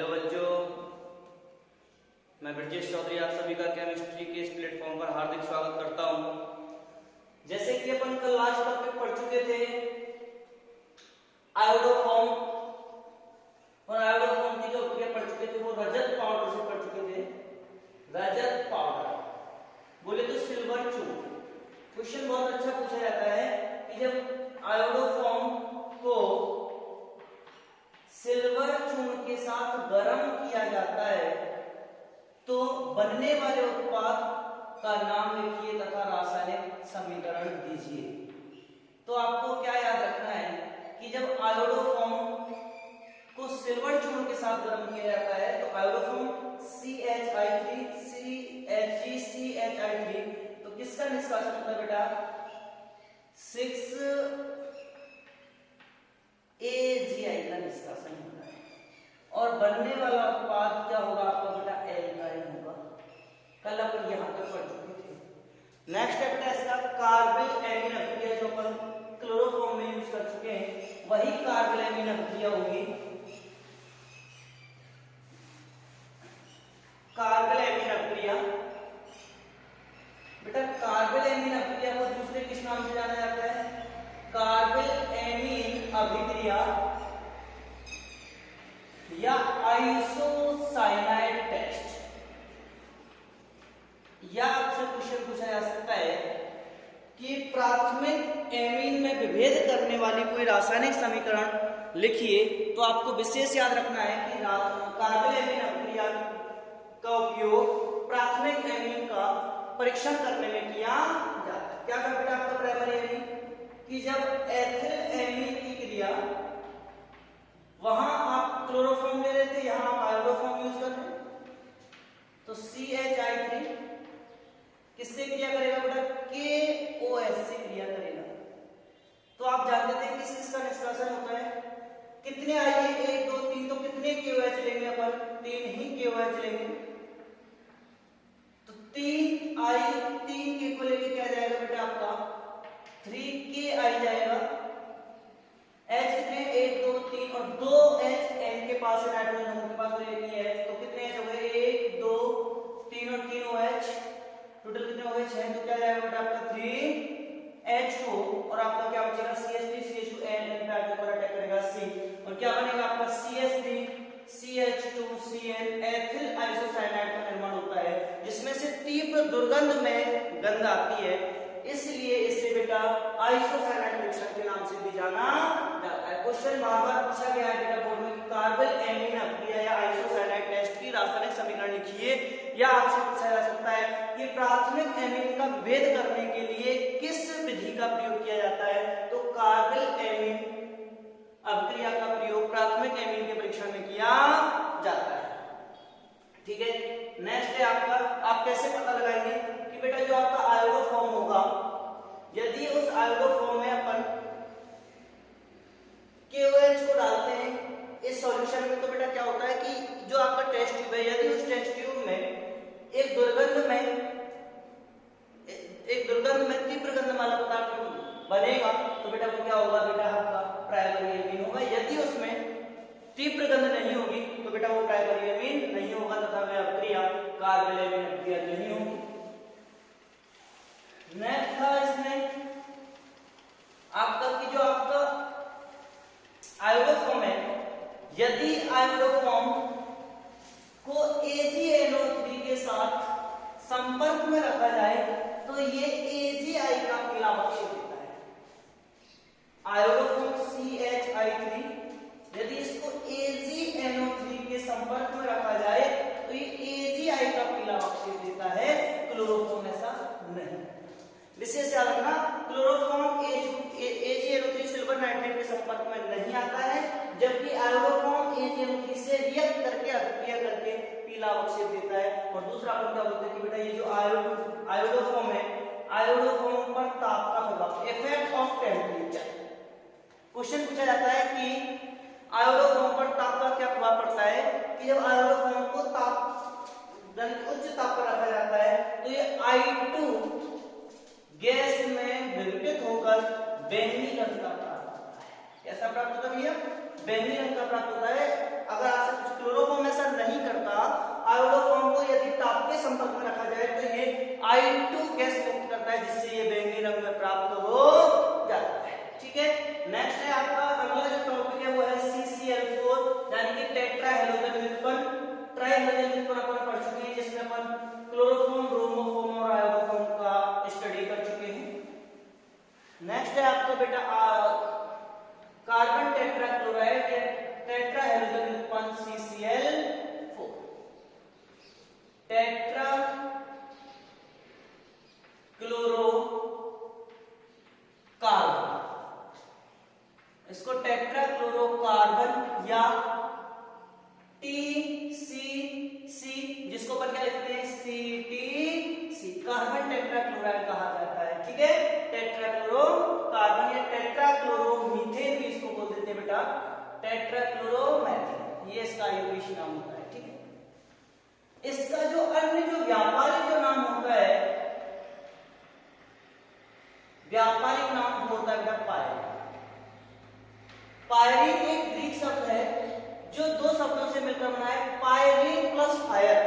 Hello बच्चों, मैं ब्रजेश चौधरी आप सभी का केमिस्ट्री के इस प्लेटफॉर्म पर हार्दिक स्वागत करता हूं। जैसे कि अपन कल लास्ट टॉपिक पढ़ चुके थे आयोडोफॉर्म, और आयोडोफॉर्म की जो क्रिया पढ़ चुके थे वो रजत पाउडर से पढ़ चुके थे। रजत पाउडर बोले तो सिल्वर चून। क्वेश्चन बहुत अच्छा पूछा जाता है कि जब आयोडोफॉर्म को सिल्वर चून के साथ गर्म किया जाता है तो बनने वाले उत्पाद का नाम लिखिए तथा रासायनिक समीकरण दीजिए। तो आपको क्या याद रखना है कि जब आयोडोफॉर्म को सिल्वर चून के साथ गर्म किया जाता है तो आयोडोफॉर्म CH3 CHG तो किसका निष्कासन होता है बेटा? 6AgI का निष्कासन होता है। और बनने वाला उत्पाद क्या होगा आपका बेटा? एल्काइन होगा। कल अपन यहां तक पढ़ चुके थे। नेक्स्ट स्टेप है इसका कार्बोल एमीन अभिक्रिया, जो अपन क्लोरोफॉर्म में यूज कर चुके हैं वही कार्बोल एमीन अभिक्रिया होगी। कार्बोल एमीन अभिक्रिया बेटा, कार्बोल एमीन अभिक्रिया को दूसरे किस नाम से जाना जाता है? कार्बोल एमीन अभिक्रिया या आइसोसाइनाइड टेस्ट। या आपसे क्वेश्चन पूछा जा सकता है कि प्राथमिक एमीन में विभेद करने वाली कोई रासायनिक समीकरण लिखिए। तो आपको विशेष याद रखना है कि कार्बोल एमीन अभिक्रिया का उपयोग प्राथमिक एमीन का परीक्षण करने में किया जाता है। क्या था बेटा आपका प्राइमरी एमीन? कि जब एथिल एमीन की क्रिया, वहां आप क्लोरोफॉर्म ले रहे थे, यहां आप आयोडोफॉर्म यूज कर रहे हैं, तो CH3 किससे क्रिया करेगा बेटा? KOH से क्रिया करेगा। तो आप जानते थे किस किसका निष्कासन होता है? कितने आइए 1 2 3, तो कितने KOH लेंगे अपन? 3 ही KOH लेंगे। तो 3 आई 3 के को लेके क्या जाएगा बेटा आपका? 3KI जाएगा। H कितने? 1 2 3 और 2 H N के पास है, नाइट्रोजन के पास तो एक ही है, तो कितने H हो गए? 1 2 3 और 3 OH, टोटल कितने हो गए? 6। तो क्या जाएगा बेटा आपका? 3H2 और आपका क्या बचेगा? CH3 CH2 N पे आके ऊपर अटैक करेगा C, और क्या बनेगा आपका? CH3 CH2Cl एथिल आइसोसाइनाइड का निर्माण होता है, जिसमें से तीव्र दुर्गंध में गंध आती है, इसलिए इसे बेटा आइसोसाइनाइड परीक्षण के नाम से भी जाना जाता है। क्वेश्चन बार-बार पूछा गया है बेटा बोर्ड में कि कार्बोल एमीन अभिक्रिया या आइसोसाइनाइड टेस्ट की रासायनिक समीकरण लिखिए। या आपसे पूछा जा सकता है कि प्राथमिक एमीन का भेद करने के लिए किस विधि का प्रयोग किया जाता है? तो कार्बोल एमीन अभिक्रिया का प्रयोग प्राथमिक एमीन के परीक्षण में किया जाता है। ठीक है, नेक्स्ट है आपका, आप कैसे पता लगाएंगे कि बेटा जो आपका आयोडोफॉर्म होगा, यदि उस आयोडोफॉर्म में अपन KOH को डालते हैं इस सॉल्यूशन में, तो बेटा क्या होता है कि जो आपका टेस्ट ट्यूब है, यदि उस टेस्ट ट्यूब में एक दुर्गंध में तीव्र गंध वाला पदार्थ बनेगा, तो बेटा वो क्या होगा? बेटा आपका प्राइमरी एमीन होगा। यदि उसमें तीव्र गंध नहीं होगी तो बेटा वो प्राइमरी एमीन नहीं होगा तथा वह अभिक्रिया कार्बोल एमीन अभिक्रिया नहीं होगी। नेक्स्ट था इसमें आपका कि जो आपका आयोडोफॉर्म है, यदि आयोडोफॉर्म को AgNO3 के साथ संपर्क में रखा जाए तो ये AgI का पीला अवक्षेप देता है। आयोडोफॉर्म CH3 यदि इसको AgNO3 के संपर्क में रखा जाए तो ये AgI का पीला अवक्षेप देता है, क्लोरोफॉर्म ऐसा नहीं। विशेष याद रखना, क्लोरोफॉर्म AgNO3 सिल्वर नाइट्रेट के संपर्क में नहीं आता है, जबकि आयोडोफॉर्म AgNO3 से रिएक्ट करके अभिक्रिया करके पीला अवक्षेप देता है। और दूसरा अपन क्या बोलते हैं कि बेटा ये जो आयोडोफॉर्म है, आयोडोफॉर्म पर ताप का प्रभाव, इफेक्ट ऑफ टेम्परेचर। क्वेश्चन पूछा जाता है कि आयोडोफॉर्म पर ताप का क्या प्रभाव पड़ता है? कि जब आयोडोफॉर्म को उच्च ताप पर रखा जाता है तो ये I2 गैस में विघटित होकर बैंगनी रंग का प्राप्त होता है। कैसा प्राप्त होता है भैया? बैंगनी रंग का प्राप्त होता है अगर आपसे कुछ क्लोरोफॉर्म ऐसा नहीं करता, आयोडोफॉर्म को यदि ताप के संपर्क में रखा जाए तो ये I2 गैस मुक्त करता है, जिससे ये बैंगनी रंग में प्राप्त हो जाता है। ठीक है, नेक्स्ट है आपका अगला जो टॉपिक है वो है CCl4 यानी कि टेट्रा हैलोजन व्युत्पन्न। ट्राई हैलोजन व्युत्पन्न अपन पढ़ चुके हैं, जिसमें अपन क्लोरोफॉर्म, ब्रोमोफॉर्म और आयोडोफॉर्म का स्टडी कर चुके हैं। नेक्स्ट है आपका बेटा कार्बन टेट्राक्लोराइड या टेट्रा हैलोजन व्युत्पन्न CCl4। टेट्रा क्लोरो कार्बन, इसको टेट्रा क्लोरो कार्बन या TCC, जिसको अपन क्या लिखते हैं CTC, कार्बन टेट्राक्लोराइड कहा जाता है। ठीक है, टेट्राक्लोरो कार्बन या टेट्राक्लोरोमीथेन भी इसको बोल देते हैं बेटा, टेट्राक्लोरोमीथेन, ये इसका आयुर्वेदिक नाम होता है। ठीक है, इसका जो अन्य जो व्यापारिक जो नाम होता है, व्यापारिक नाम होता है बेटा पायरीन। पायरीन एक ग्रीक शब्द है जो दो शब्दों से मिलकर बना है, pyrene plus fire.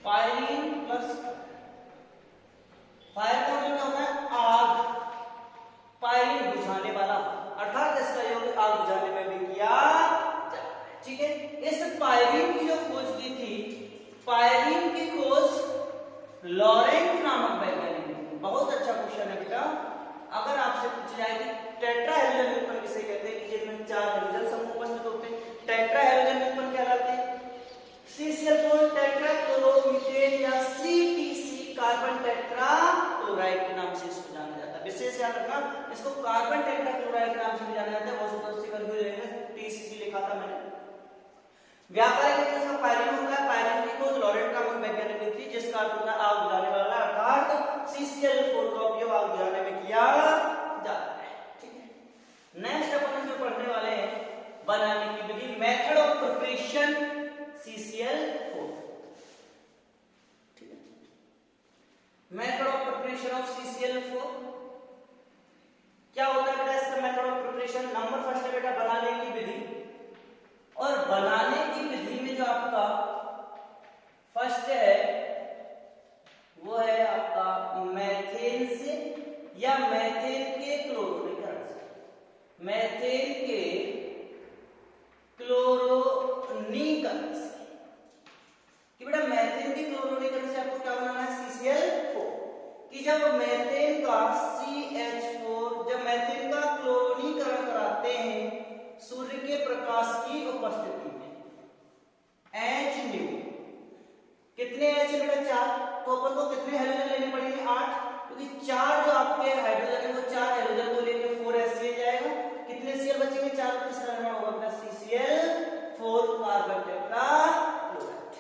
Pyrene plus fire का मतलब होता है आग, पायरीन बुझाने वाला, अर्थात इसका योग आग बुझाने में भी किया जाता है। ठीक है, इस पायरीन की जो खोज की थी, पायरीन की खोज लॉरेंट नामक वैज्ञानिक ने की। बहुत अच्छा क्वेश्चन है बेटा, अगर आपसे पूछ जाए कि टेट्रा हैलोजन व्युत्पन्न किसे कहते हैं, कि जिनमें 4 हाइड्रोजन समूह उपस्थित होते हैं, टेट्रा हैलोजन व्युत्पन्न कहलाते हैं। CCl4 टेट्राक्लोरोमीथेन या CTC कार्बन टेट्राक्लोराइड के नाम से इसको जाना जाता है। विशेष याद रखना, इसको कार्बन टेट्राक्लोराइड के नाम से भी जाना जाता है। बहुत से कंफ्यूज रहेंगे, TCC लिखा था मैंने। व्यापारिक इसका पायरीन होता है, पायरीन की खोज लॉरेंट नामक वैज्ञानिक ने की, जिसका अर्थ होता है आग बुझाने वाला, अर्थात CCl4 का उपयोग आग बुझाने में किया जाता है। ठीक है, नेक्स्ट अपन जो पढ़ने वाले हैं बनाने की विधि, मेथड ऑफ प्रिपरेशन CCl4। ठीक है, method of preparation of CCl4 क्या होता है बेटा, इसका method of preparation. Number first है बेटा बनाने की विधि, और बनाने की विधि में जो आपका फर्स्ट है वो है आपका मैथेन से या मैथेन के क्लोरोनीकरण से, मैथेन के क्लोरोनीकरण से। कि बेटा मैथेन के क्लोरोनीकरण से आपको क्या बनाना है CCl4, कि जब मैथेन का CH4, जब मैथेन का क्लोरोनीकरण कराते हैं सूर्य के प्रकाश की उपस्थिति में, H न्यू, कितने H है बेटा 4, तो अपन को कितने हाइड्रोजन लेने पड़ेंगे 8, क्योंकि 4 जो आपके हाइड्रोजन है वो 4 हाइड्रोजन को लेके 4H जाएगा, कितने Cl बचेंगे 4, किसका निर्माण होगा बेटा CCl4 carbon tetrachloride.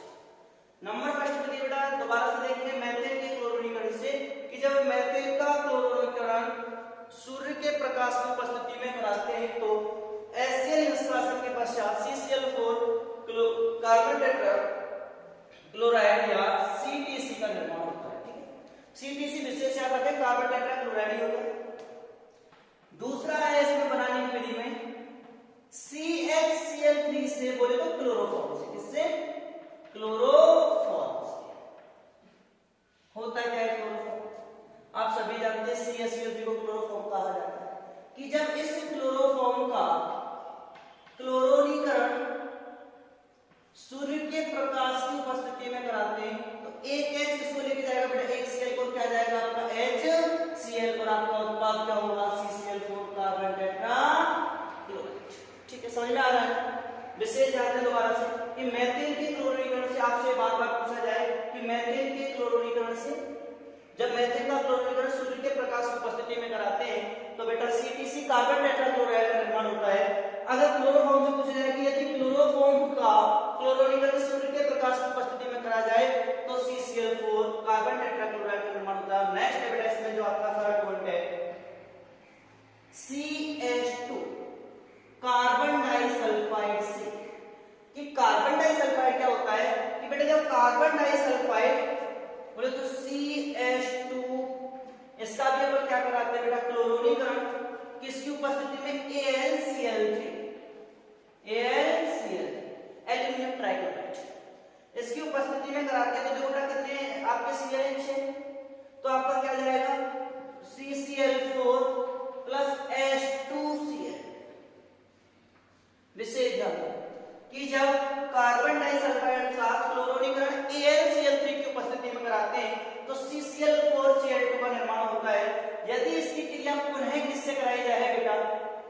Number first विधि बेटा दोबारा से देखिए, मैथेन के क्लोरोनीकरण से, कि जब मैथेन का क्लोरोनीकरण सूर्य के प्रकाश की उपस्थिति में कराते हैं तो HCl निष्कासन के पश्चात CCl4 कार्बन टेट्राक्लोराइड या CTC का निर्माण होता है। ठीक है, CTC विशेष याद रखें, कार्बन टेट्राक्लोराइड ही होता है। दूसरा है इसमें बनाने की विधि में CHCl3 से, बोले तो क्लोरोफॉर्म से, किससे क्लोरोफॉर्म से। होता क्या है क्लोरोफॉर्म, आप सभी जानते हैं CHCl3 को क्लोरोफॉर्म कहा जाता है। कि जब इस क्लोरोफॉर्म का क्लोरोनीकरण सूर्य के प्रकाश की उपस्थिति में कराते हैं तो एक H किसको लेके जाएगा बेटा, एक Cl को क्या जाएगा आपका HCl, और आपका उत्पाद क्या होगा CCl4 कार्बन टेट्राक्लोराइड। ठीक है, समझ में आ रहा है। विशेष ध्यान दें दोबारा से कि मैथेन के क्लोरोनीकरण से आपसे बार बार पूछा जाए कि मैथेन के क्लोरोनीकरण से, जब मैथेन का क्लोरोनीकरण सूर्य के प्रकाश की उपस्थिति में कराते हैं तो बेटा CTC कार्बन टेट्राक्लोराइड का निर्माण होता है। अगर क्लोरोफॉर्म से पूछा जाए कि यदि क्लोरोफॉर्म का क्लोरोनीकरण सूर्य के प्रकाश की उपस्थिति में करा जाए तो CCl4 कार्बन टेट्राक्लोराइड का निर्माण होता है। नेक्स्ट है बेटा इसमें जो आपका थर्ड पॉइंट है CH2 कार्बन डाइसल्फाइड से, कि कार्बन डाइसल्फाइड क्या होता है, कि बेटा जब कार्बन डाइसल्फाइड बोले तो CH2, इसका भी अपन क्या कराते हैं बेटा क्लोरोनीकरण, किसकी उपस्थिति में AlCl3 एल्यूमिनियम ट्राइक्लोराइड इसकी उपस्थिति में कराते हैं। तो देखो बेटा कितने आपके ClH है, तो आपका क्या जाएगा CCl4 प्लस H2Cl। विशेष ध्यान कि जब कार्बन डाइसल्फाइड के साथ क्लोरोनीकरण AlCl3 की उपस्थिति में कराते हैं तो CCl4Cl2 का निर्माण होता है। यदि इसकी क्रिया पुनः किससे कराई जाए बेटा,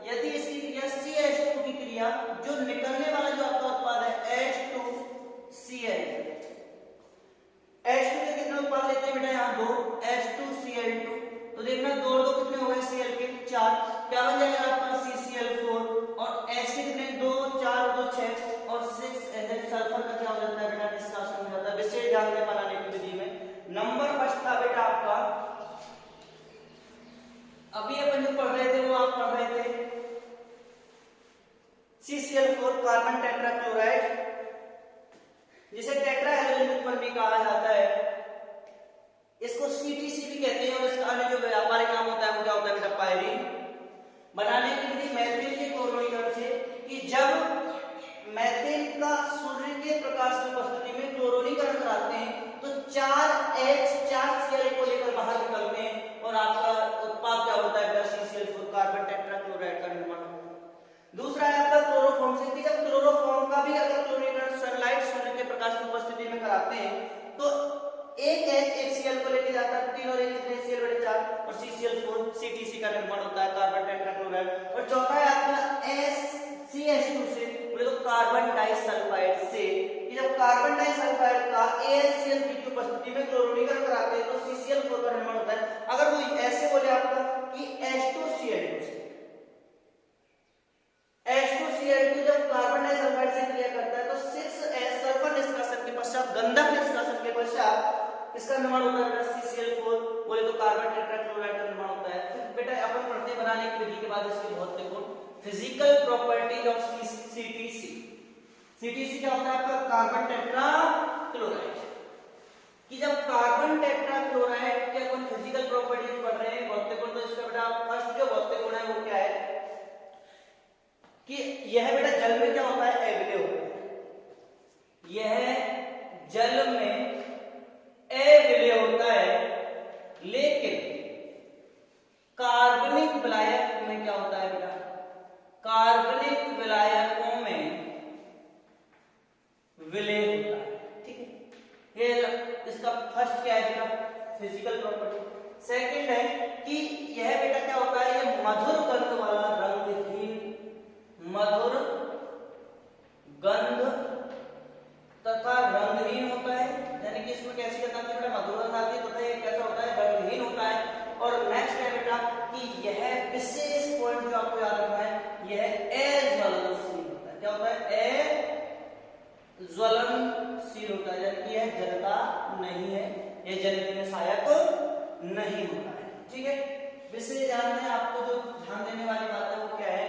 यदि इसकी क्रिया CH2 की क्रिया जो निकलने वाला जो आपका उत्पाद है H2Cl, H2 के कितने उत्पाद लेते हैं बेटा यहाँ दो H2Cl2, तो देखना दो और दो कितने हो गए Cl के 4, क्या बन जाएगा आपका CCl4 और H के कितने 2 4 और 2 6 और 6 सल्फर का क्या हो जाता है बेटा निष्कासन हो जाता है। विशेष ध्यान में बनाने की विधि में नंबर फर्स्ट था बेटा आपका, अभी अपन जो पढ़ रहे थे वो आप पढ़ रहे थे CCl4 कार्बन टेट्राक्लोराइड जिसे टेट्रा हैलोजन उत्पन्न भी कहा जाता है, इसको CTC भी कहते हैं और इसका अन्य जो व्यापारिक नाम होता है वो क्या होता है बेटा पायरीन। बनाने की विधि मैथेन के क्लोरोनीकरण से कि जब मैथेन का सूर्य के प्रकाश की उपस्थिति में क्लोरोनीकरण कराते हैं तो 4H4Cl को लेकर बाहर निकलते हैं और आपका उत्पाद क्या होता है CCl4 कार्बन टेट्राक्लोराइड का निर्माण होता है। दूसरा है आपका क्लोरोफॉर्म से कि जब क्लोरोफॉर्म का भी अगर क्लोरोनीकरण सनलाइट सूर्य के प्रकाश की उपस्थिति में कराते हैं तो एक H एक Cl को लेके जाता है 3 और 1 कितने Cl बटे 4 और CCl4 CTC का निर्माण होता है कार्बन टेट्राक्लोराइड। और चौथा है आपका CH2 से बोले तो कार्बन डाइसल्फाइड से कि जब कार्बन डाइसल्फाइड का AlCl3 की उपस्थिति में क्लोरोनीकरण कराते हैं तो CCl4 का निर्माण होता है। अगर वो ऐसे बोले आपका कि H2Cl2 से H2Cl2 जब कार्बन डाइसल्फाइड से क्रिया करता है तो 6H सल्फर निष्कासन के पश्चात गंधक निष्कासन के पश्चात इसका निर्माण होता है बेटा CCl4 बोले तो कार्बन टेट्राक्लोराइड का निर्माण होता है। फिर बेटा अपन पढ़ते बनाने की विधि के बाद इसके महत्वपूर्ण physical properties of CTC। CTC क्या होता है आपका कार्बन टेट्राक्लोराइड कि जब कार्बन टेट्राक्लोराइड के अपन फिजिकल प्रॉपर्टीज पढ़ रहे हैं महत्वपूर्ण, तो इसका बेटा फर्स्ट जो महत्वपूर्ण है वो क्या है कि यह बेटा जल में क्या होता है अविलेय होता है, यह जल में अविलेय होता है, लेकिन कार्बनिक विलायक में क्या होता है बेटा, कार्बनिक विलायकों में विलेय होता है। ठीक है, ये इसका फर्स्ट क्या है बेटा फिजिकल प्रॉपर्टी। सेकंड है कि यह बेटा क्या होता है, ये मधुर गंध वाला रंगहीन, मधुर गंध तथा रंगहीन होता है, यानी कि इसमें कैसी गंध आती है बेटा मधुर गंध आती है तथा ये कैसा होता है रंगहीन होता है। और नेक्स्ट है बेटा कि यह विशेष पॉइंट जो आपको याद रखना है, यह अज्वलनशील होता है। क्या होता है ज्वलनशील होता है, यानी कि यह जलता नहीं है, यह जलने में सहायक नहीं होता है। ठीक है, विशेष ध्यान में आपको जो ध्यान देने वाली बात है वो क्या है,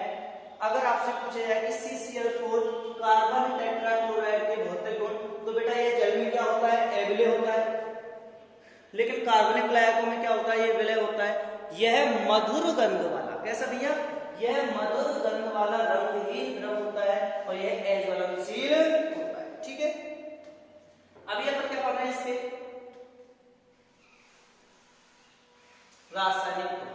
अगर आपसे पूछा जाए कि CCl4 कार्बन टेट्राक्लोराइड के भौतिक गुण, तो बेटा ये जल में क्या होता है अविलेय होता है, लेकिन कार्बनिक विलायकों में क्या होता है ये विलेय होता है। यह मधुर गंध वाला, कैसा भैया, यह मधुर गंध वाला रंगहीन द्रव होता है और यह अज्वलनशील होता है। ठीक है, अभी अपन क्या पढ़ रहे हैं इसके रासायनिक,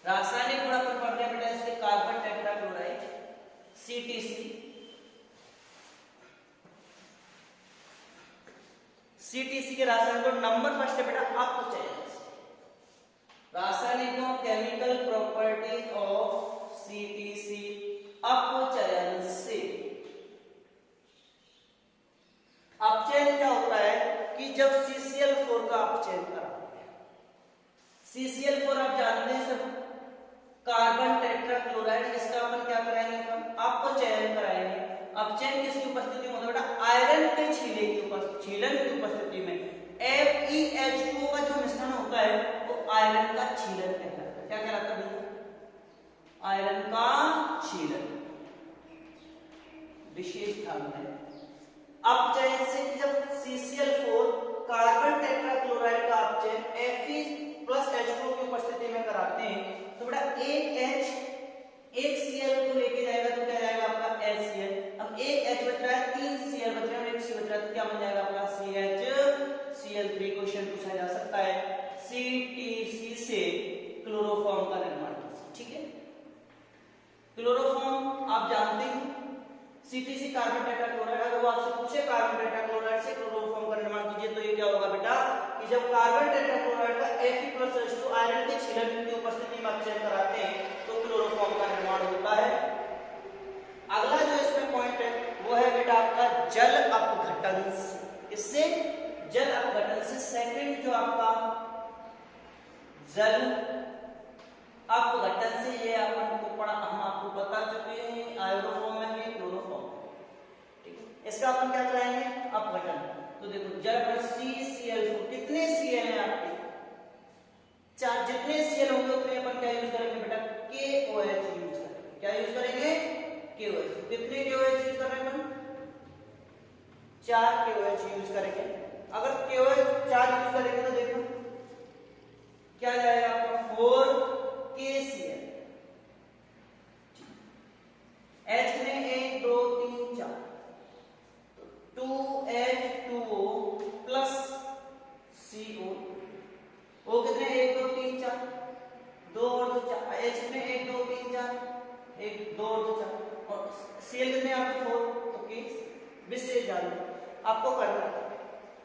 रासायनिक गुण अपन पढ़ रहे हैं बेटा इसके कार्बन टेट्राक्लोराइड CTC। CTC के रासायनिक गुण नंबर फर्स्ट है बेटा अपचयन। रासायनिक गुण केमिकल प्रॉपर्टीज ऑफ CTC अपचयन से। अपचयन क्या होता है कि जब CCl4 का अपचयन कराते हैं, CCl4 आप जानते हैं सब कार्बन टेट्राक्लोराइड, इसका अपन क्या कराएंगे, अपन अपचयन कराएंगे। अपचयन किसकी उपस्थिति में होता है बेटा, आयरन के छीले की उपस्थिति, छीलन की उपस्थिति में FeH2O का जो मिश्रण होता है वो आयरन का छीलन कहलाता है। क्या कहलाता है भैया, आयरन का छीलन। विशेष ध्यान है अपचयन से कि जब CCl4 कार्बन टेट्राक्लोराइड का CTC से क्लोरोफॉर्म का निर्माण कीजिए। ठीक है, क्लोरोफॉर्म आप जानते हैं CTC कार्बन टेट्राक्लोराइड। अगर वो आपसे पूछे कार्बन टेट्राक्लोराइड से क्लोरोफॉर्म का निर्माण कीजिए तो ये क्या होगा बेटा कि जब कार्बन टेट्राक्लोराइड का Fe+H2 आयरन के छिलक की उपस्थिति में अपचयन कराते हैं तो क्लोरोफॉर्म का निर्माण होता है। अगला जो इसमें पॉइंट है वो है बेटा आपका जल अपघटन से। इससे जल अपघटन से सेकंड जो आपका जल अपघटन से, ये अपन को पढ़ा, हम आपको बता चुके हैं आयोडोफॉर्म में है, क्लोरोफॉर्म। ठीक है, इसका अपन क्या कराएंगे अपघटन। तो देखो जल पर CCl4, कितने Cl हैं आपके, चार, जितने Cl होंगे उतने अपन क्या यूज करेंगे बेटा KOH यूज करेंगे। क्या यूज करेंगे KOH। कितने KOH यूज कर रहे हैं अपन, 4 KOH यूज करेंगे। अगर KOH 4 यूज करेंगे तो देखो क्या जाएगा आपका 4KCl। H में 1 2 3 4 2H2O प्लस CO। O कितने 1 2 3 4, 2 और 2 4। H में 1 2 3 4, 1 2 और 2 4 और Cl कितने आपके 4। ओके, विशेष जानो आपको करना है।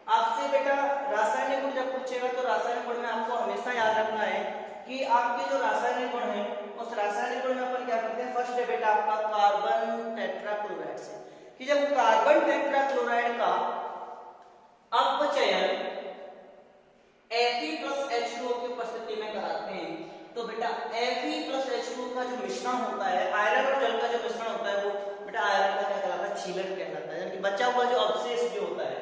आपसे बेटा रासायनिक गुण जब पूछेगा तो रासायनिक गुण में आपको हमेशा याद रखना है कि आपके जो रासायनिक गुण है उस रासायनिक गुण में अपन क्या करते हैं, फर्स्ट है बेटा आपका कार्बन टेट्राक्लोराइड से, कि जब कार्बन टेट्राक्लोराइड का अपचयन Fe+H2O की उपस्थिति में कराते हैं तो बेटा Fe+H2O का जो मिश्रण होता है, आयरन और जल का जो मिश्रण होता है वो बेटा आयरन का क्या कहलाता है, छीलक कहलाता है, यानी कि बचा हुआ जो अवशेष जो होता है।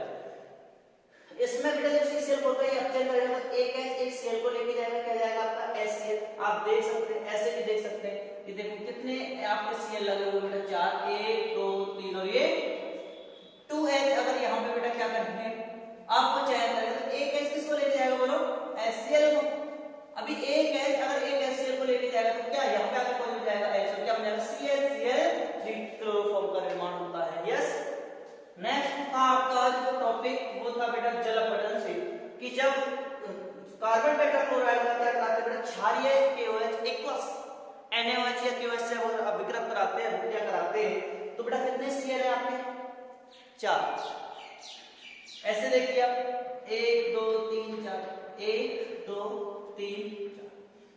इसमें बेटा जब CCl4 का ये अपचयन करेगा तो एक Cl को लेके जाएगा, क्या जाएगा आपका HCl। आप देख सकते हैं, ऐसे भी देख सकते हैं कि देखो कितने आपके Cl लगे हुए बेटा 4, 1 2 3 और ये 2H। अगर यहाँ पे बेटा क्या करेंगे अपचयन करेंगे तो एक H किसको लेके जाएगा बोलो, HCl को। अभी एक H अगर एक HCl को लेके जाएगा तो क्या यहाँ पे आगे कौन जाएगा H, क्या बन जाएगा CHCl3, क्लोरोफॉर्म का निर्माण होता है। यस, नेक्स्ट था आपका जो टॉपिक वो था बेटा जल अपघटन से, कि जब कार्बन टेट्राक्लोराइड का क्या कराते हैं बेटा क्षारीय KOH एक प्लस NaOH या KOH से वो विकृत कराते हैं, अभिक्रिया कराते हैं तो बेटा कितने Cl है आपके 4। ऐसे देखिए आप 1 2 3 4, 1 2 3 4।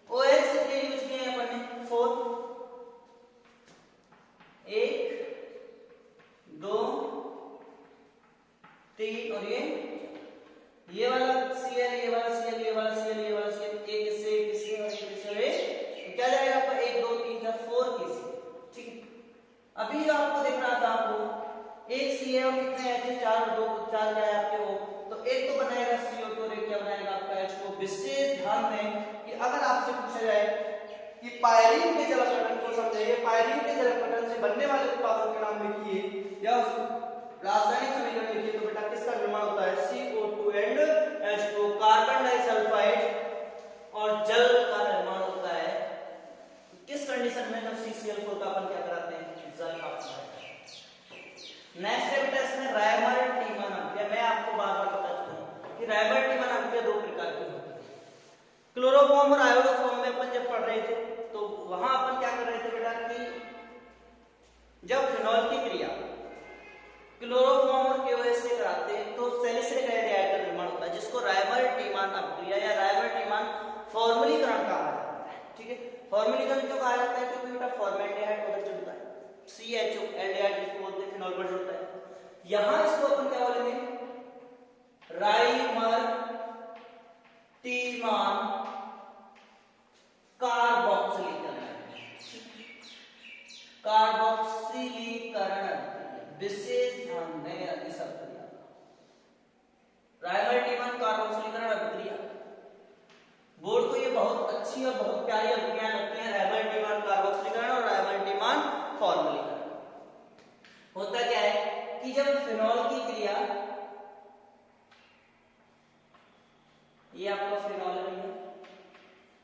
OH कितने यूज किए हैं अपन ने 4, 1 2 3 और ये वाला Cl, ये वाला Cl, ये वाला Cl, ये वाला Cl, एक इससे एक इससे और एक इससे, तो क्या जाएगा आपका 1 2 3 4 4 KC। ठीक है, अभी जो आपको दिख रहा था आपको एक Ca और कितने H 4 और 2 4 क्या है आपके वो, तो एक तो बनाएगा CO2 और एक क्या बनाएगा आपका H2। विशेष ध्यान दें कि अगर आपसे पूछा जाए कि पायरीन के जल अपघटन को समझाइए, पायरीन के जल अपघटन से बनने वाले उत्पादों के नाम लिखिए या रासायनिक समीकरण लिखिए तो बेटा किसका निर्माण होता है CO2 and H2, carbon disulphide और जल का निर्माण होता है। किस कंडीशन में, जब CCl4 का अपन क्या कराते हैं जल अपघटन। नेक्स्ट है बेटा इसमें रायमर टीमन अभिक्रिया। मैं आपको बार बार बता चुका हूं कि रायमर टीमन अभिक्रिया दो प्रकार की होती है। क्लोरोफॉर्म और आयोडोफॉर्म में अपन जब पढ़ रहे थे तो वहां अपन क्या कर रहे थे बेटा कि जब फिनॉल की क्रिया क्लोरोफॉर्म और KOH से कराते हैं तो सैलिसिलिक एल्डिहाइड का निर्माण होता है, जिसको रायमर टीमन अभिक्रिया या रायमर टीमन फॉर्मलीकरण कहा जाता है। ठीक है, फॉर्मलीकरण क्यों कहा जाता है, क्योंकि बेटा फॉर्मेल्डिहाइड उधर जुड़ता है, CHO एल्डिहाइड जिसको बोलते हैं फिनॉल पर जुड़ता है। यहां इसको अपन क्या बोलेंगे रायमर टीमन कार्बोक्सिलीकरण। कार्बोक्सिलीकरण विशेष ध्यान दें इस अभिक्रिया, रायमर टीमन कार्बोक्सिलीकरण अभिक्रिया। बोर्ड को ये बहुत अच्छी और बहुत प्यारी अभिक्रियाएं लगती हैं, रायमर टीमन कार्बोक्सिलीकरण और रायमर टीमन फॉर्मलीकरण। होता क्या है कि जब फिनॉल की क्रिया, ये आपका फिनॉल है,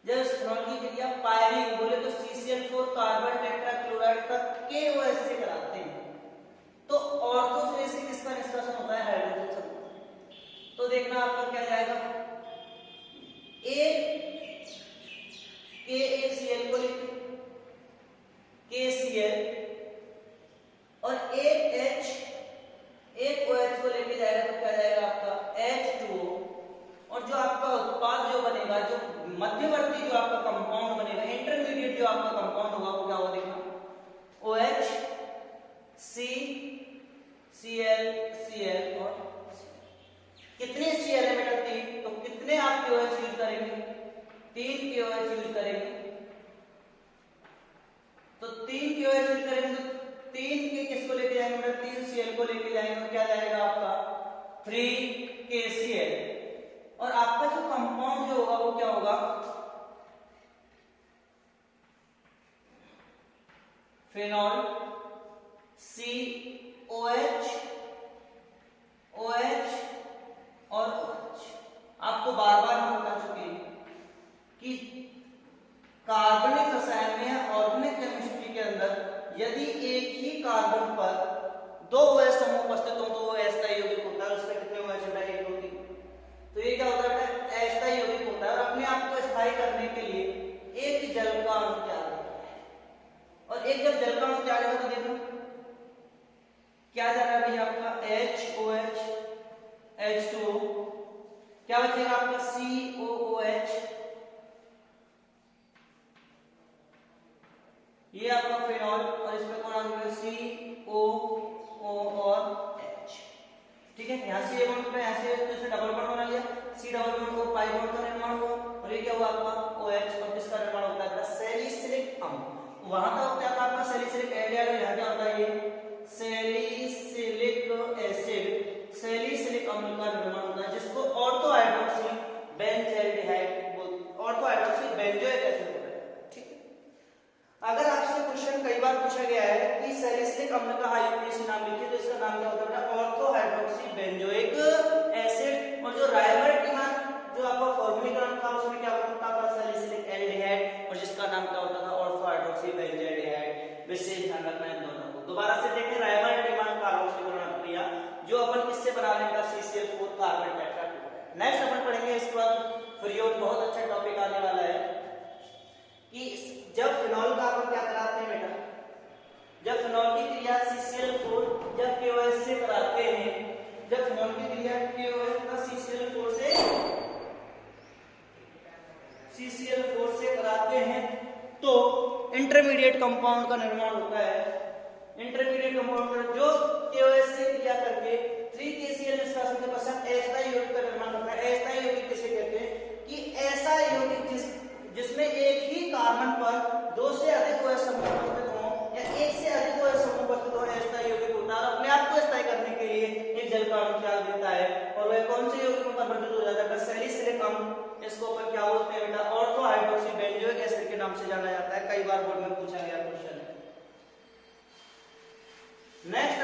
जब फिनॉल की क्रिया पायरीन बोले तो CCl4 कार्बन टेट्राक्लोराइड का KOH से कराते हैं तो ऑर्थो से किसका निष्कासन होता है हाइड्रोजन। तो देखना आपका क्या जाएगा KACL को लिखते KCl और एक H एक OH को लेके जाएगा तो क्या जाएगा आपका H2O। और जो आपका उत्पाद जो बनेगा, जो मध्यवर्ती जो आपका कंपाउंड बनेगा, इंटरमीडिएट जो आपका कंपाउंड होगा वो क्या होगा देखना, OH C Cl Cl और कितने Cl है बेटा 3, तो कितने आप KOH यूज करेंगे, 3 KOH यूज करेंगे। तो 3 KOH यूज करेंगे तो 3 के किसको लेके जाएंगे बेटा, 3 Cl को लेके जाएंगे तो क्या जाएगा आपका 3 KCl। और आपका जो कंपाउंड जो होगा वो क्या होगा, फिनॉल COH OH और OH। आपको बार बार हम बता चुके हैं कि कार्बनिक रसायन में या ऑर्गेनिक केमिस्ट्री के अंदर यदि एक ही कार्बन पर 2 OH समूह उपस्थित हो तो वो अस्थायी यौगिक होता है। उसमें कितने OH होता है, एक यौगिक। तो ये क्या होता है बेटा, अस्थायी यौगिक होता है। और अपने आप को स्थायी करने के लिए एक जल का अणु त्याग देता है। और एक जब जल का अणु त्यागेगा तो देखो क्या जा रहा है भैया आपका HOH H2O, क्या बचेगा आपका COOH, ये आपका फिनॉल और इसमें कौन आ गया COO और H। ठीक है, यहां से ये बॉन्ड पे ऐसे तो इसे डबल बॉन्ड बना लिया, C डबल बॉन्ड और पाई बॉन्ड का निर्माण हुआ और ये क्या हुआ आपका OH और किसका निर्माण होता है आपका सैलिसिलिक अम्ल। वहां का क्या था आपका सैलिसिलिक एल्डिहाइड और यहां क्या होता है ये सैलिसिलिक एसिड, सैलिसिलिक अम्ल का निर्माण होता है जिसको ऑर्थो हाइड्रोक्सी बेंजल्डिहाइड बोलते हैं, ऑर्थो हाइड्रोक्सी बेंजोइक एसिड बोलते हैं। ठीक है, अगर आपसे क्वेश्चन कई बार पूछा गया है कि सैलिसिलिक अम्ल का आईयूपीएसी नाम लिखिए तो इसका नाम क्या होता है ऑर्थो हाइड्रोक्सी बेंजोइक एसिड। और जो रायबर्टिमान जो आपका फॉर्मूलीकरण था उसमें क्या बनता था सैलिसिलिक एल्डिहाइड और जिसका नाम क्या होता था ऑर्थो हाइड्रोक्सी बेंजल्डिहाइड। विशेष ध्यान रखना है दोनों को। दोबारा से देखें रायबर्टिमान कार्बोक्सीकरण क्रिया जो अपन किससे बनाने का CCl4 कार्बन टेट्राक्लोराइड। नेक्स्ट अपन पढ़ेंगे इसके बाद फ्रियोन, बहुत अच्छा टॉपिक आने वाला है कि जब फिनॉल का अपन क्या कराते हैं बेटा, जब फिनॉल की क्रिया CCl4 जब KOH से कराते हैं, जब फिनॉल की क्रिया KOH तथा CCl4 से कराते हैं तो इंटरमीडिएट कंपाउंड का निर्माण होता है। इंटरमीडिएट कंपाउंड जो KOH से क्रिया करके 3KCl निष्कासन के पश्चात अस्थायी यौगिक का निर्माण होता है। अस्थायी यौगिक किसे कहते हैं कि ऐसा यौगिक जिसमें एक ही कार्बन पर 2 से अधिक OH समूह उपस्थित हो या 1 से अधिक OH समूह उपस्थित हो, अस्थायी यौगिक होता है। और अपने आप को स्थायी करने के लिए एक जल का अणु त्याग देता है और वह कौन से यौगिक में परिवर्तित हो जाता है सैलिसिलिक अम्ल। इसको अपन क्या बोलते हैं बेटा ऑर्थो हाइड्रोक्सी बेंजोइक एसिड के नाम से जाना जाता है। कई बार बोर्ड में पूछा गया क्वेश्चन है। नेक्स्ट